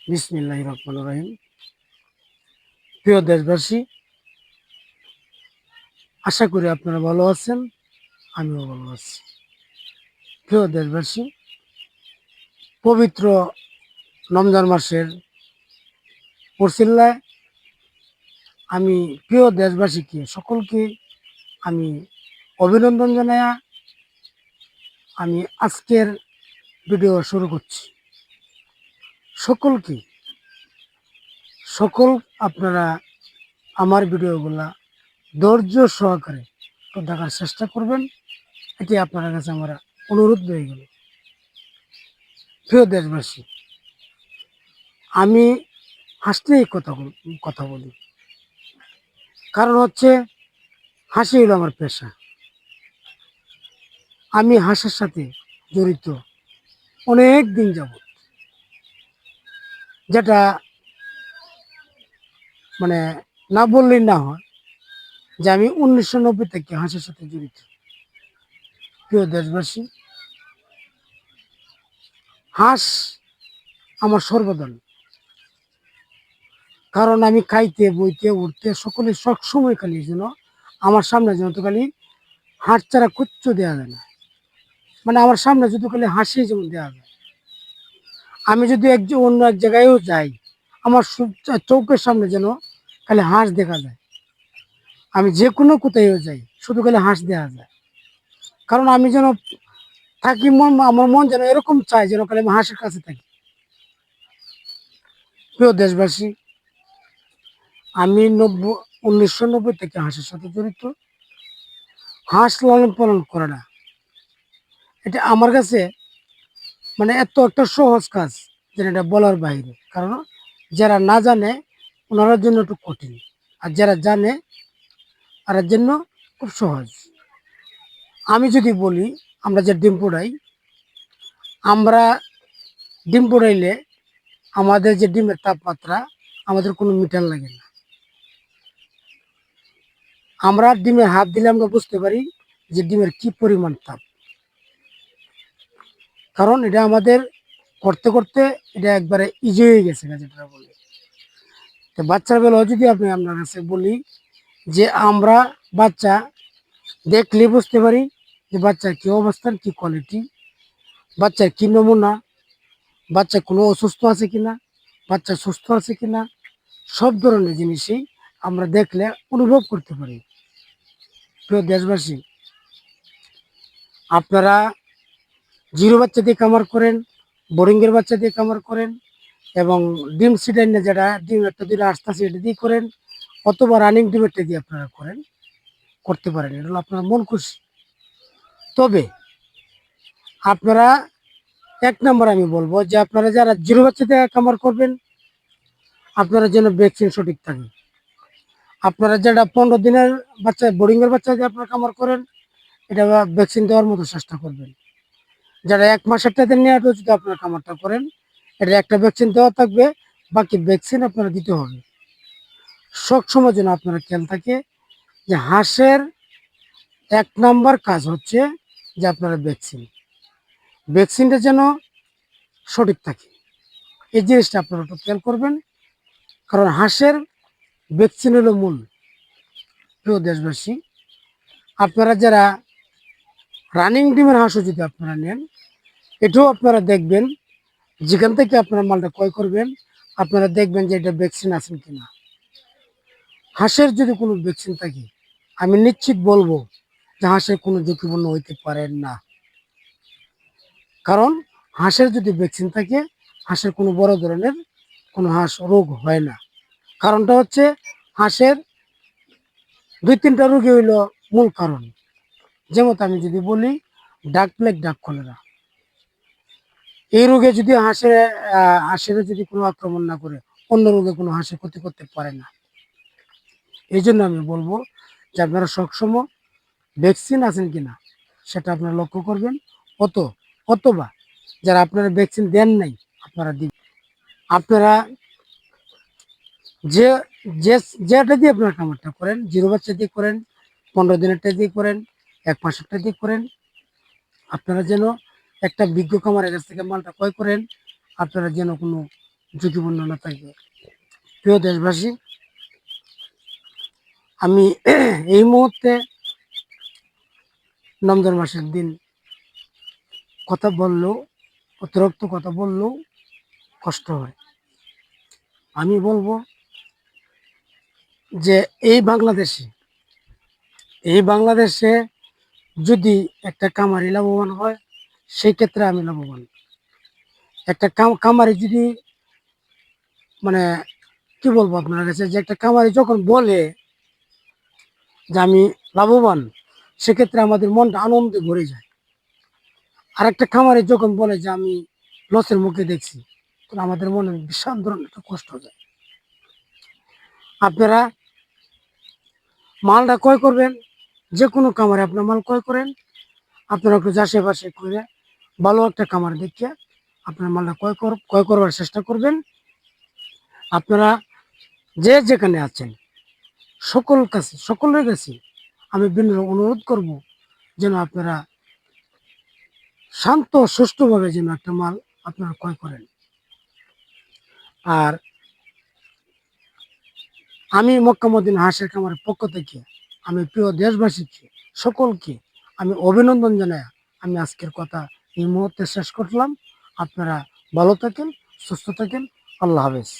বিসমিল্লাহির রহমানির রহিম। প্রিয় দেশবাসী, আশা করি আপনারা ভালো আছেন, আমিও ভালো আছি। প্রিয় দেশবাসী, পবিত্র রমজান মাসের পরশিল্লায় আমি প্রিয় দেশবাসীকে সকলকে আমি অভিনন্দন জানাইয়া আমি আজকের ভিডিও শুরু করছি। সকল আপনারা আমার ভিডিওগুলা ধৈর্য সহকারে দেখার চেষ্টা করবেন, এটি আপনার কাছে আমার অনুরোধ রয়ে গেল। প্রিয় দেশবাসী, আমি হাসলেই কথা বলি, কারণ হচ্ছে হাসি হলো আমার পেশা। আমি হাসার সাথে জড়িত অনেক দিন যাবত, যেটা মানে না বললেই না হয় যে আমি 1990 থেকে হাসির সাথে জড়িত। প্রিয় দেশবাসী, হাঁস আমার সর্বদান, কারণ আমি খাইতে বইতে উঠতে সকলে সবসময় খালি যেন আমার সামনে যেন তো খালি হাঁস ছাড়া কুচ্ছ দেওয়া যায় না, মানে আমার সামনে যদি খালি হাসি যেমন দেওয়া যায়। আমি যদি অন্য এক জায়গায়ও যাই, আমার চৌকের সামনে যেন খালি হাঁস দেখা যায়। আমি যে কোনো কোথায়ও যাই, শুধু খালি হাঁস দেওয়া যায়। কারণ আমি যেন থাকি, আমার মন যেন এরকম চাই যেন খালি আমি হাঁসের কাছে থাকি। প্রিয় দেশবাসী, আমি 1990 থেকে হাঁসের সাথে জড়িত। হাঁস লালন পালন করে না, এটা আমার কাছে মানে এত একটা সহজ কাজ যেটা এটা বলার বাইরে। কারণ যারা না জানে ওনার জন্য একটু কঠিন, আর যারা জানে তার জন্য খুব সহজ। আমি যদি বলি, আমরা যে ডিম পোড়াই, আমরা ডিম পোড়াইলে আমাদের যে ডিমের তাপমাত্রা, আমাদের কোনো মিটার লাগে না। আমরা ডিমে হাত দিলে আমরা বুঝতে পারি যে ডিমের কি পরিমাণ তাপ। কারণ এটা আমাদের করতে করতে এটা একবারে ইজি হয়ে গেছে, যেটা বলে। তো বাচ্চার বেলাও যদি আপনার কাছে বলি যে আমরা বাচ্চা দেখলে বুঝতে পারি যে বাচ্চার কি অবস্থান, কি কোয়ালিটি, বাচ্চার কি নমুনা, বাচ্চা কোনো অসুস্থ আছে কিনা, বাচ্চা সুস্থ আছে কিনা, সব ধরনের জিনিসই আমরা দেখলে অনুভব করতে পারি। প্রিয় দেশবাসী, আপনারা জিরো বাচ্চা দিয়ে কামার করেন, বোরিংয়ের বাচ্চা দিয়ে কামার করেন, এবং ডিম সিডাইনে যেটা ডিম একটা দিলে আসতেছে এটা দিয়ে করেন, অথবা রানিং ডিমেরটা দিয়ে আপনারা করতে পারেন। এটা হলো আপনার মন খুশি। তবে আপনারা এক নম্বর আমি বলবো যে আপনারা যারা জিরো বাচ্চা দিয়ে কামার করবেন, আপনারা যেন ভ্যাকসিন সঠিক থাকে। আপনারা যেটা 15 দিনের বাচ্চা, বোরিংয়ের বাচ্চা দিয়ে আপনারা কামার করেন, এটা ভ্যাকসিন দেওয়ার মতো চেষ্টা করবেন। যারা 1 মাসেরটাতে নিয়ে যদি আপনারা কামারটা করেন, এটা একটা ভ্যাকসিন দেওয়া থাকবে, বাকি ভ্যাকসিন আপনারা দিতে হবে। সবসময় যেন আপনারা খেয়াল থাকে যে হাঁসের 1 নাম্বার কাজ হচ্ছে যে আপনারা ভ্যাকসিনটা যেন সঠিক থাকে। এই জিনিসটা আপনারা একটু খেয়াল করবেন, কারণ হাঁসের ভ্যাকসিন হলো মূল। প্রিয় দেশবাসী, আপনারা যারা রানিং ডিমের হাঁসও যদি আপনারা নেন, এটাও আপনারা দেখবেন, যেখান থেকে আপনারা মালটা ক্রয় করবেন, আপনারা দেখবেন যে এটা ভ্যাকসিন আছেন কিনা। হাঁসের যদি কোনো ভ্যাকসিন থাকে, আমি নিশ্চিত বলবো যে হাঁসের কোনো ঝুঁকিপূর্ণ হইতে পারে না। কারণ হাঁসের যদি ভ্যাকসিন থাকে, হাঁসের কোনো বড় ধরনের কোনো হাঁস রোগ হয় না। কারণটা হচ্ছে হাঁসের 2-3টা রোগই হইল মূল কারণ। যেমন আমি যদি বলি, ডাক প্লেগ, ডাক কলেরা, এই রোগে যদি হাঁসের যদি কোনো আক্রমণ না করে, অন্য রোগে কোনো হাঁসের ক্ষতি করতে পারে না। এই জন্য আমি বলবো যে আপনারা সবসময় ভ্যাকসিন আছেন কিনা সেটা আপনারা লক্ষ্য করবেন। অথবা যারা আপনারা ভ্যাকসিন দেন নাই, আপনারা দিন। আপনারা যে যেটা দিয়ে আপনারা খামারটা করেন, জিরো বাচ্চা দিয়ে করেন, 15 দিনেরটা দিয়ে করেন, 1 মাসেরটা দিয়ে করেন, আপনারা যেন একটা বিজ্ঞ খামারের কাছ থেকে মালটা ক্রয় করেন। আপনারা যেন কোনো ঝুঁকিপূর্ণ না থাকে। প্রিয় দেশবাসী, আমি এই মুহূর্তে রমজান মাসের দিন কথা বললেও, অতিরিক্ত কথা বললেও কষ্ট হয়। আমি বলবো যে এই বাংলাদেশে যদি একটা কামারি লাভবান হয়, সেই ক্ষেত্রে আমি লাভবান। একটা কামারি যদি মানে কি বলবো আপনার কাছে, যে একটা কামারি যখন বলে যে আমি লাভবান, সেক্ষেত্রে আমাদের মনটা আনন্দে ভরে যায়। আর একটা খামারে যখন বলে যে আমি লসের মুখে দেখছি, তখন আমাদের মনে বিশাল ধরনের একটা কষ্ট যায়। আপনারা মালটা ক্রয় করবেন, যে কোনো খামারে আপনার মাল ক্রয় করেন, আপনারা একটু যাচাই বাছাই করে ভালো একটা খামার দেখিয়ে আপনার মালটা ক্রয় করবার চেষ্টা করবেন। আপনারা যে যেখানে আছেন, সকলের কাছে আমি বিনীত অনুরোধ করব, যেন আপনারা শান্ত সুষ্ঠুভাবে যেন একটা মাল আপনারা ক্রয় করেন। আর আমি মক্কা মদিনা হাঁসের খামারের পক্ষ থেকে আমি প্রিয় দেশবাসীকে সকলকে আমি অভিনন্দন জানাই আমি আজকের কথা এই মুহূর্তে শেষ করলাম। আপনারা ভালো থাকেন, সুস্থ থাকেন। আল্লাহ হাফেজ।